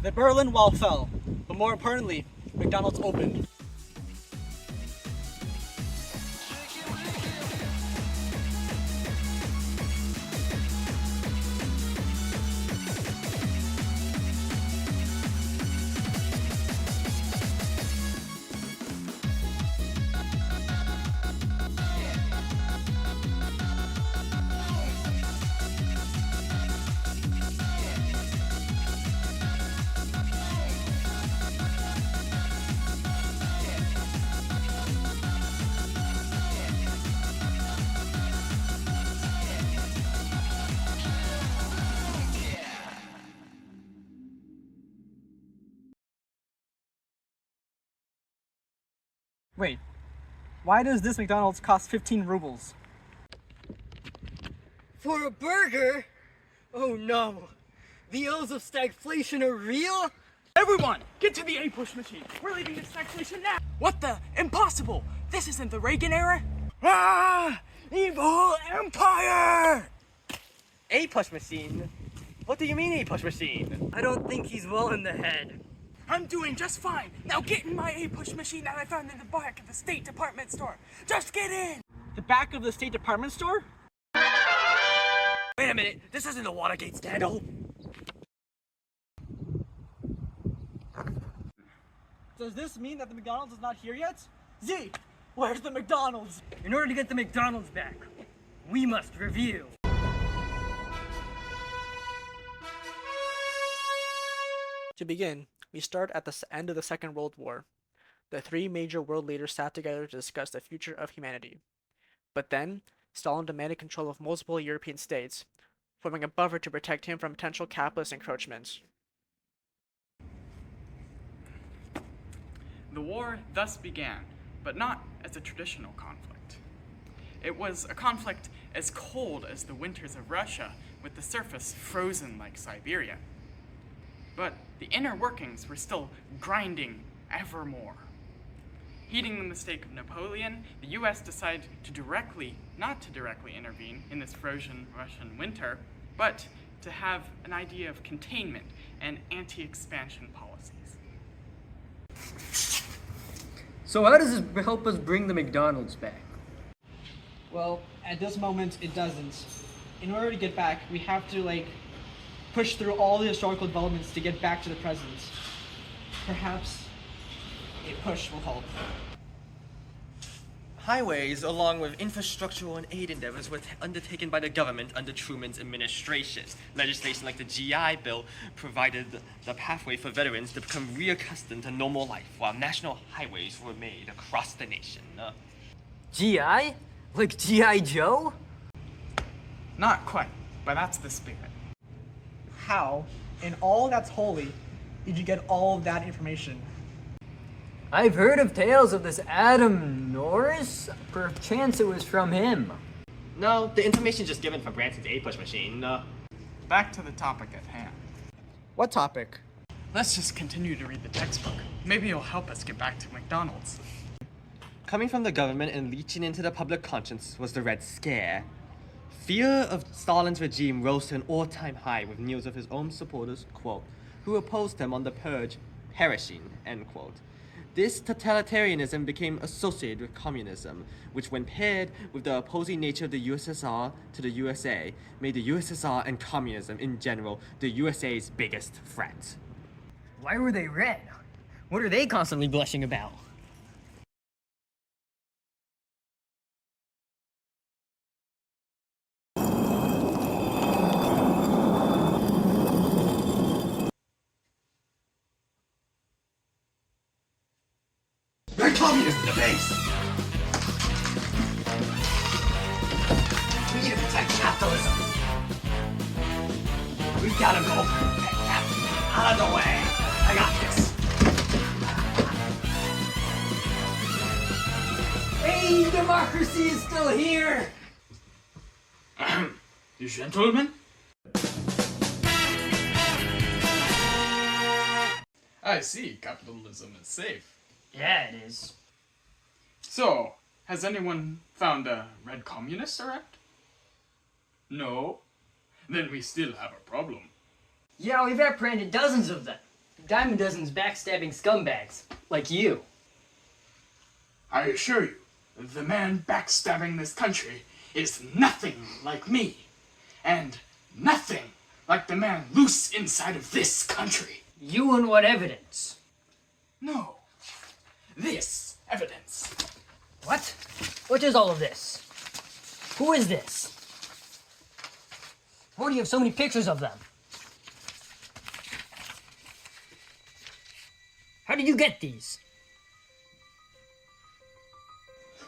The Berlin Wall fell, but more importantly, McDonald's opened. Wait, why does this McDonald's cost 15 rubles? For a burger? Oh no. The ills of stagflation are real? Everyone, get to the APUSH machine. We're leaving this stagflation now. What the? Impossible. This isn't the Reagan era. Ah! Evil Empire! APUSH machine? What do you mean APUSH machine? I don't think he's well in the head. I'm doing just fine. Now get in my APUSH machine that I found in the back of the State Department store. Just get in. The back of the State Department store? Wait a minute, this isn't the Watergate scandal. Does this mean that the McDonald's is not here yet? Z, where's the McDonald's? In order to get the McDonald's back, we must review. To begin, we start at the end of the Second World War. The three major world leaders sat together to discuss the future of humanity. But then, Stalin demanded control of multiple European states, forming a buffer to protect him from potential capitalist encroachments. The war thus began, but not as a traditional conflict. It was a conflict as cold as the winters of Russia, with the surface frozen like Siberia. But the inner workings were still grinding ever more. Heeding the mistake of Napoleon, the US decided not to directly intervene in this frozen Russian winter, but to have an idea of containment and anti-expansion policies. So how does this help us bring the McDonald's back? Well, at this moment, it doesn't. In order to get back, we have to, push through all the historical developments to get back to the present. Perhaps a push will help. Highways, along with infrastructural and aid endeavors, were undertaken by the government under Truman's administration. Legislation like the GI Bill provided the pathway for veterans to become reaccustomed to normal life, while national highways were made across the nation. GI? Like G.I. Joe? Not quite, but that's the spirit. How, in all that's holy, did you get all of that information? I've heard of tales of this Adam Norris. Perchance it was from him. No, the information just given from Branson's APUSH machine. Back to the topic at hand. What topic? Let's just continue to read the textbook. Maybe it'll help us get back to McDonald's. Coming from the government and leaching into the public conscience was the Red Scare. Fear of Stalin's regime rose to an all-time high, with news of his own supporters, quote, who opposed him on the purge, perishing, end quote. This totalitarianism became associated with communism, which when paired with the opposing nature of the USSR to the USA, made the USSR and communism in general the USA's biggest threat. Why were they red? What are they constantly blushing about? They're communists in the base! We need to protect capitalism! We gotta go! Out of the way! I got this! Hey, democracy is still here! You gentlemen? I see, capitalism is safe. Yeah, it is. So, has anyone found a red communist around? No? Then we still have a problem. Yeah, we've apprehended dozens of them. dime a dozen's backstabbing scumbags, like you. I assure you, the man backstabbing this country is nothing like me. And nothing like the man loose inside of this country. You and what evidence? No. This evidence. What? What is all of this? Who is this? Why do you have so many pictures of them? How did you get these?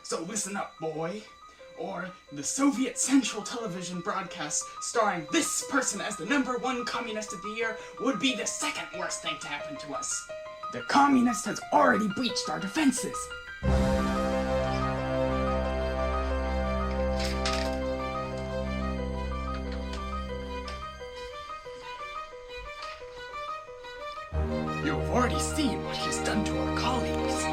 So listen up, boy. Or the Soviet Central Television broadcast starring this person as the #1 communist of the year would be the second worst thing to happen to us. The communist has already breached our defenses. You've already seen what he's done to our colleagues.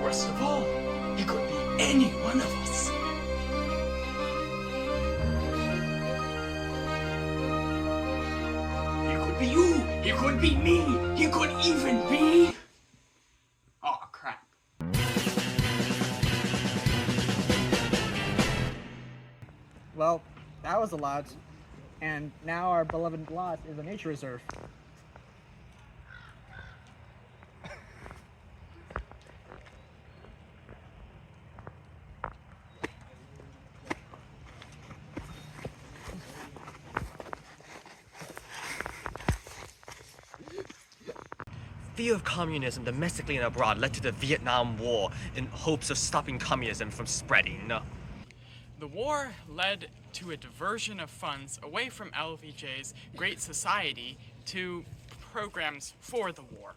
Worst of all, he could be any one of us. He could be you, he could be me, he could even be... Oh, crap. Well, that was a lot. And now our beloved lot is a nature reserve. Fear of communism domestically and abroad led to the Vietnam War in hopes of stopping communism from spreading. The war led to a diversion of funds away from LVJ's Great Society to programs for the war.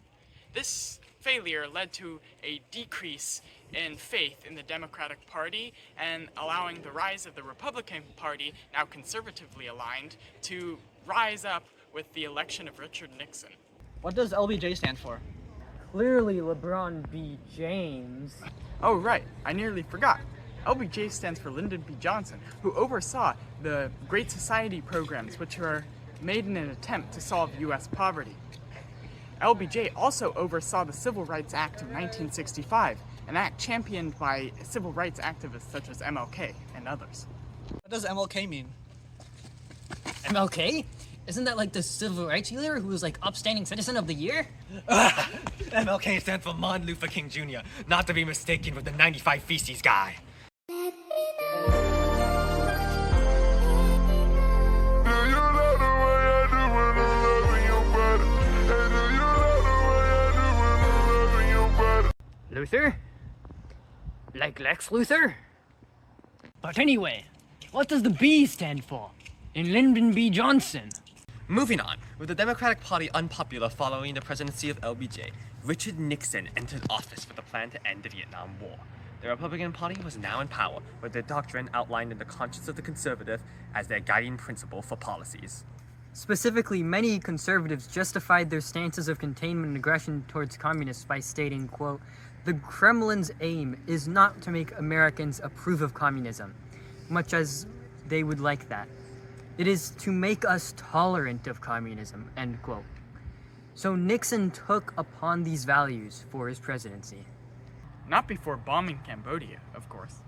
This failure led to a decrease in faith in the Democratic Party and allowing the rise of the Republican Party, now conservatively aligned, to rise up with the election of Richard Nixon. What does LBJ stand for? Clearly LeBron B. James. Oh, right, I nearly forgot. LBJ stands for Lyndon B. Johnson, who oversaw the Great Society programs, which were made in an attempt to solve U.S. poverty. LBJ also oversaw the Civil Rights Act of 1965, an act championed by civil rights activists such as MLK and others. What does MLK mean? MLK? Isn't that like the civil rights leader who was like upstanding citizen of the year? MLK stands for Martin Luther King Jr., not to be mistaken with the 95 Feces guy. Luther? Like Lex Luthor? But anyway, what does the B stand for in Lyndon B. Johnson? Moving on, with the Democratic Party unpopular following the presidency of LBJ, Richard Nixon entered office with a plan to end the Vietnam War. The Republican Party was now in power, with their doctrine outlined in the conscience of the conservative as their guiding principle for policies. Specifically, many conservatives justified their stances of containment and aggression towards communists by stating, quote, "The Kremlin's aim is not to make Americans approve of communism, much as they would like that. It is to make us tolerant of communism," end quote. So Nixon took upon these values for his presidency. Not before bombing Cambodia, of course.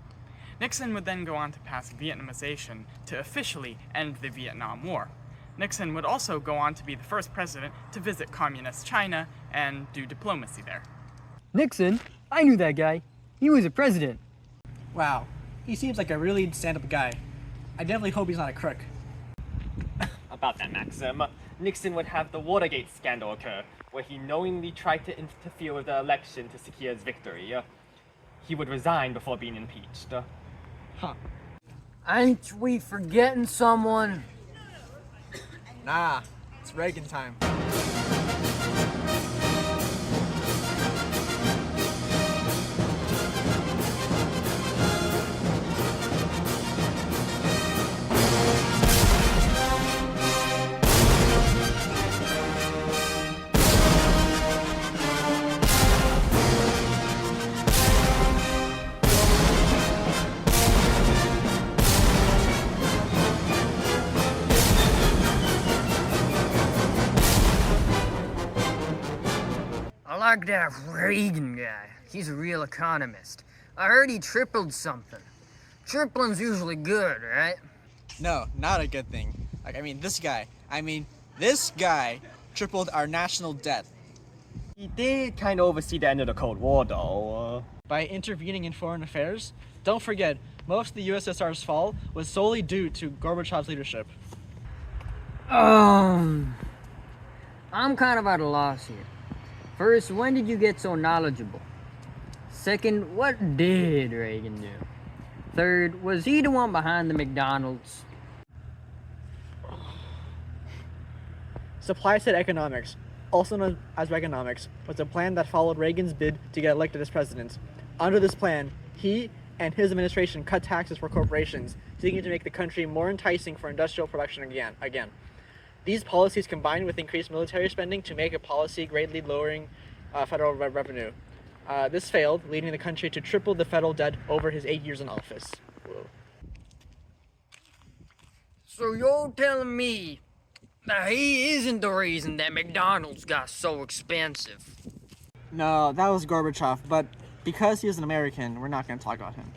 Nixon would then go on to pass Vietnamization to officially end the Vietnam War. Nixon would also go on to be the first president to visit communist China and do diplomacy there. Nixon? I knew that guy. He was a president. Wow, he seems like a really stand-up guy. I definitely hope he's not a crook. About that, Maxim, Nixon would have the Watergate scandal occur, where he knowingly tried to interfere with the election to secure his victory. He would resign before being impeached. Huh. Ain't we forgetting someone? Nah, it's Reagan time. like that Reagan guy. He's a real economist. I heard he tripled something. Tripling's usually good, right? No, not a good thing. This guy tripled our national debt. He did kind of oversee the end of the Cold War, though. By intervening in foreign affairs. Don't forget, most of the USSR's fall was solely due to Gorbachev's leadership. I'm kind of at a loss here. First, when did you get so knowledgeable? Second, what did Reagan do? Third, was he the one behind the McDonald's? Supply-side economics, also known as Reaganomics, was a plan that followed Reagan's bid to get elected as president. Under this plan, he and his administration cut taxes for corporations, seeking to make the country more enticing for industrial production again. These policies combined with increased military spending to make a policy greatly lowering federal revenue. This failed, leading the country to triple the federal debt over his 8 years in office. Whoa. So you're telling me that he isn't the reason that McDonald's got so expensive? No, that was Gorbachev, but because he is an American, we're not going to talk about him.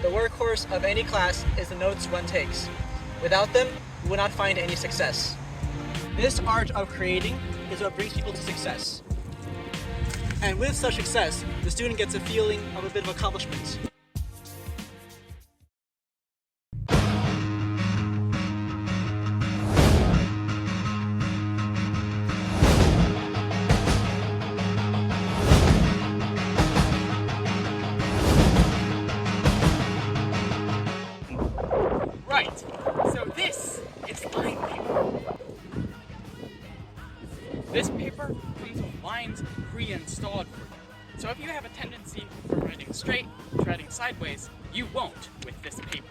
The workhorse of any class is the notes one takes. Without them, you will not find any success. This art of creating is what brings people to success. And with such success, the student gets a feeling of a bit of accomplishment. Right, so this is line paper. This paper comes with lines pre-installed for you. So if you have a tendency from writing straight to writing sideways, you won't with this paper.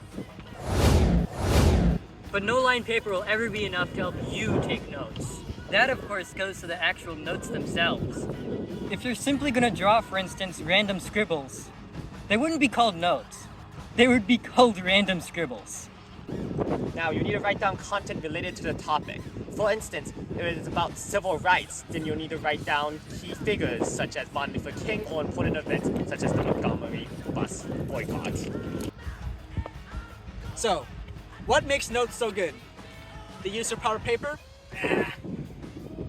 But no line paper will ever be enough to help you take notes. That, of course, goes to the actual notes themselves. If you're simply gonna draw, for instance, random scribbles, they wouldn't be called notes. They would be called random scribbles. Now, you need to write down content related to the topic. For instance, if it is about civil rights, then you'll need to write down key figures such as Martin Luther King or important events such as the Montgomery bus boycott. So, what makes notes so good? The use of proper paper?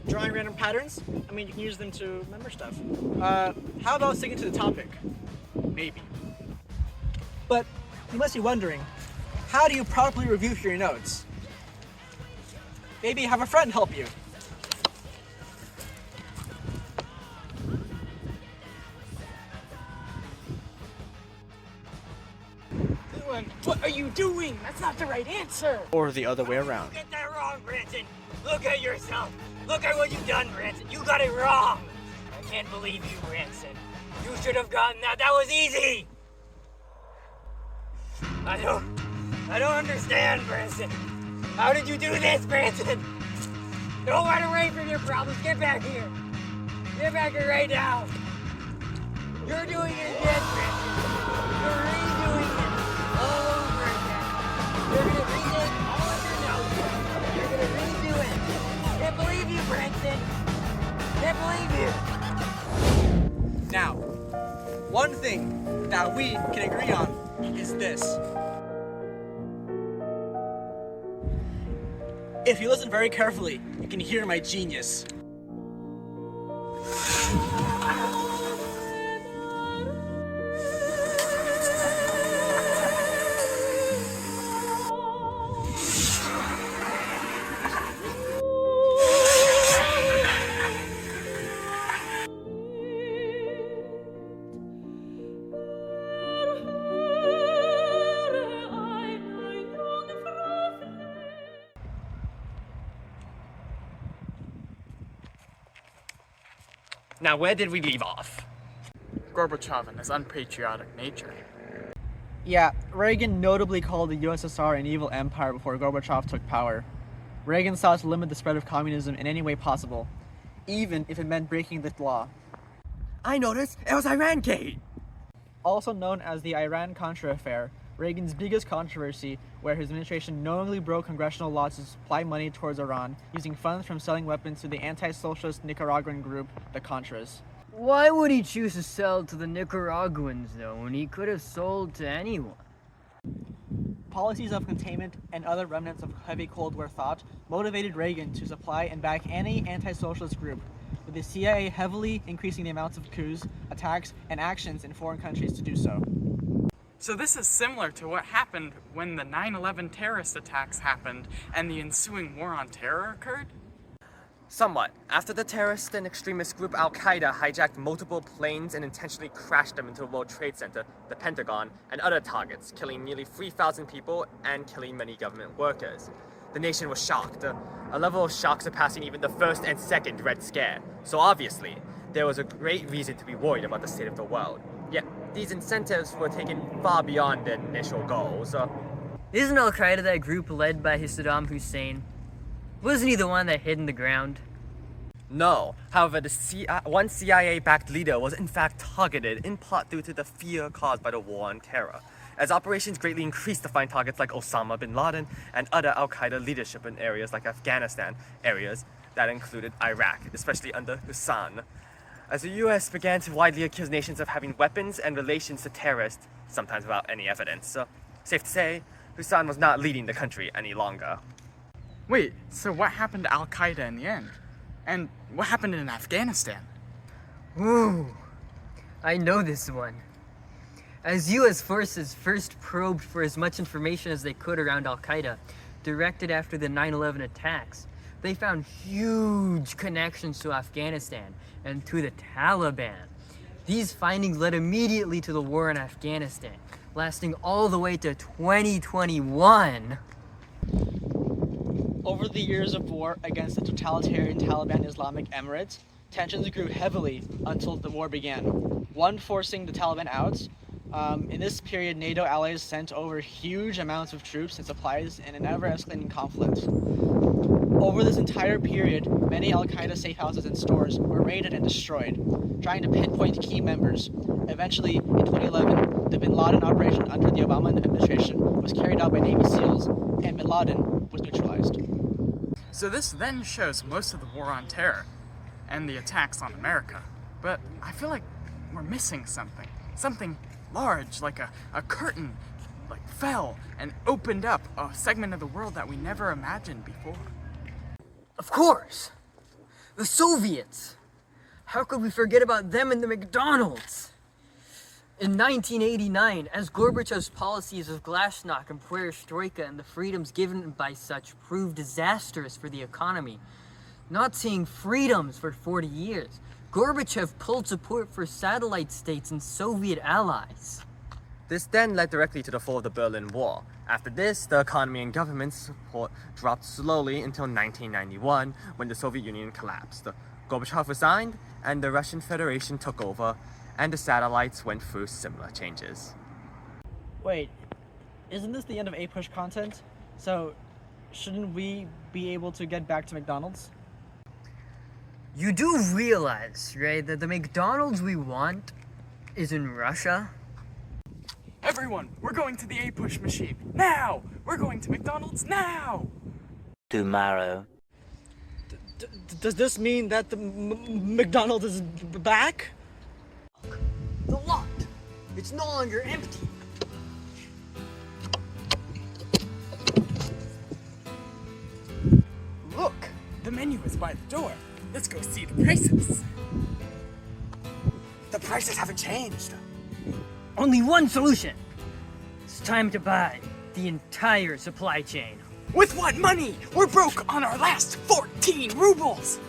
Drawing random patterns? I mean, you can use them to remember stuff. How about sticking to the topic? Maybe. But you must be wondering, how do you properly review your notes? Maybe have a friend help you. What are you doing? That's not the right answer. Or the other way around. Get that wrong, Branson! Look at yourself! Look at what you've done, Branson! You got it wrong! I can't believe you, Branson. You should have gotten that. That was easy! I don't understand, Branson. How did you do this, Branson? Don't run away from your problems. Get back here. Get back here right now. You're doing it again, Branson. You're redoing it all over again. You're gonna read it all in your notes. You're gonna redo it. Can't believe you, Branson. Can't believe you. Now, one thing that we can agree on is this. If you listen very carefully, you can hear my genius. Now, where did we leave off? Gorbachev and his unpatriotic nature. Yeah, Reagan notably called the USSR an evil empire before Gorbachev took power. Reagan sought to limit the spread of communism in any way possible, even if it meant breaking the law. I noticed it was Iran-Gate! Also known as the Iran-Contra affair, Reagan's biggest controversy, where his administration knowingly broke congressional laws to supply money towards Iran, using funds from selling weapons to the anti-socialist Nicaraguan group, the Contras. Why would he choose to sell to the Nicaraguans, though, when he could have sold to anyone? Policies of containment and other remnants of heavy Cold War thought motivated Reagan to supply and back any anti-socialist group, with the CIA heavily increasing the amounts of coups, attacks, and actions in foreign countries to do so. So this is similar to what happened when the 9/11 terrorist attacks happened and the ensuing war on terror occurred? Somewhat. After the terrorist and extremist group Al-Qaeda hijacked multiple planes and intentionally crashed them into the World Trade Center, the Pentagon, and other targets, killing nearly 3,000 people and killing many government workers. The nation was shocked, a level of shock surpassing even the first and second Red Scare. So obviously, there was a great reason to be worried about the state of the world. Yet, these incentives were taken far beyond their initial goals. Isn't Al-Qaeda that group led by Saddam Hussein? Wasn't he the one that hid in the ground? No. However, one CIA-backed leader was in fact targeted, in part due to the fear caused by the war on terror, as operations greatly increased to find targets like Osama bin Laden and other Al-Qaeda leadership in areas like Afghanistan, areas that included Iraq, especially under Hussein. As the US began to widely accuse nations of having weapons and relations to terrorists, sometimes without any evidence, safe to say, Hussein was not leading the country any longer. Wait, so what happened to Al-Qaeda in the end? And what happened in Afghanistan? Ooh, I know this one. As US forces first probed for as much information as they could around Al-Qaeda, directed after the 9/11 attacks, they found huge connections to Afghanistan and to the Taliban. These findings led immediately to the war in Afghanistan, lasting all the way to 2021. Over the years of war against the totalitarian Taliban Islamic Emirates, tensions grew heavily until the war began. One forcing the Taliban out. In this period, NATO allies sent over huge amounts of troops and supplies in an ever-escalating conflict. Over this entire period, many Al-Qaeda safe houses and stores were raided and destroyed, trying to pinpoint key members. Eventually, in 2011, the Bin Laden operation under the Obama administration was carried out by Navy SEALs, and Bin Laden was neutralized. So this then shows most of the war on terror and the attacks on America. But I feel like we're missing something. Something large, like a curtain, like fell and opened up a segment of the world that we never imagined before. Of course! The Soviets! How could we forget about them and the McDonald's? In 1989, as Gorbachev's policies of Glasnost and Perestroika and the freedoms given by such proved disastrous for the economy, not seeing freedoms for 40 years, Gorbachev pulled support for satellite states and Soviet allies. This then led directly to the fall of the Berlin Wall. After this, the economy and government support dropped slowly until 1991, when the Soviet Union collapsed. Gorbachev resigned, and the Russian Federation took over, and the satellites went through similar changes. Wait, isn't this the end of APUSH content? So, shouldn't we be able to get back to McDonald's? You do realize, right, that the McDonald's we want is in Russia? Everyone, we're going to the APUSH machine, now! We're going to McDonald's now! Tomorrow. Does this mean that the McDonald's is back? The lot! It's no longer empty! Look, the menu is by the door. Let's go see the prices. The prices haven't changed. Only one solution! It's time to buy the entire supply chain. With what money? We're broke on our last 14 rubles!